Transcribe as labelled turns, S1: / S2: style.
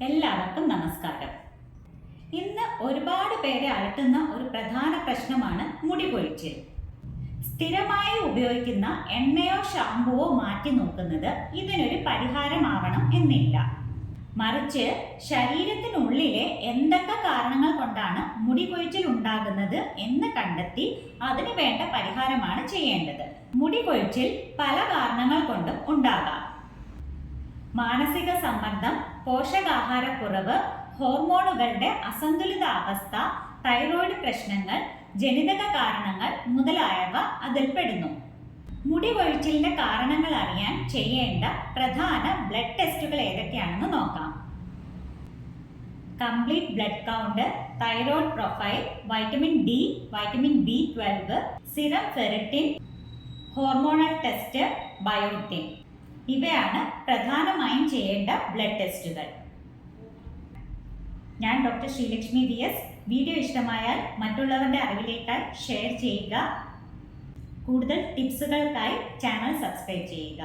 S1: എല്ലാവർക്കും നമസ്കാരം. ഇന്ന് ഒരുപാട് പേരെ അലട്ടുന്ന ഒരു പ്രധാന പ്രശ്നമാണ് മുടി കൊഴിച്ചിൽ. സ്ഥിരമായി ഉപയോഗിക്കുന്ന എണ്ണയോ ഷാമ്പുവോ മാറ്റി നോക്കുന്നത് ഇതിനൊരു പരിഹാരമാവണം എന്നില്ല. മറിച്ച് ശരീരത്തിനുള്ളിലെ എന്തൊക്കെ കാരണങ്ങൾ കൊണ്ടാണ് മുടി കൊഴിച്ചിൽ ഉണ്ടാകുന്നത് എന്ന് കണ്ടെത്തി അതിന് വേണ്ട പരിഹാരമാണ് ചെയ്യേണ്ടത്. മുടി കൊഴിച്ചിൽ പല കാരണങ്ങൾ കൊണ്ടും ഉണ്ടാകാം. മാനസിക സമ്മർദ്ദം, പോഷകാഹാരക്കുറവ്, ഹോർമോണുകളുടെ അസന്തുലിതാവസ്ഥ, തൈറോയ്ഡ് പ്രശ്നങ്ങൾ, ജനിതക കാരണങ്ങൾ മുതലായവ അതിൽപ്പെടുന്നു. മുടി കൊഴിച്ചിലിന്റെ കാരണങ്ങൾ അറിയാൻ ചെയ്യേണ്ട പ്രധാന ബ്ലഡ് ടെസ്റ്റുകൾ ഏതൊക്കെയാണെന്ന് നോക്കാം. Complete blood count, thyroid profile, vitamin D, vitamin B12, serum ferritin, hormonal test, biotin. ഇവയാണ് പ്രധാനമായും ചെയ്യേണ്ട ബ്ലഡ് ടെസ്റ്റുകൾ. ഞാൻ ഡോക്ടർ ശ്രീലക്ഷ്മി VS. വീഡിയോ ഇഷ്ടമായാൽ മറ്റുള്ളവരുടെ അറിവിലേക്കായി ഷെയർ ചെയ്യുക. കൂടുതൽ ടിപ്സുകൾക്കായി ചാനൽ സബ്സ്ക്രൈബ് ചെയ്യുക.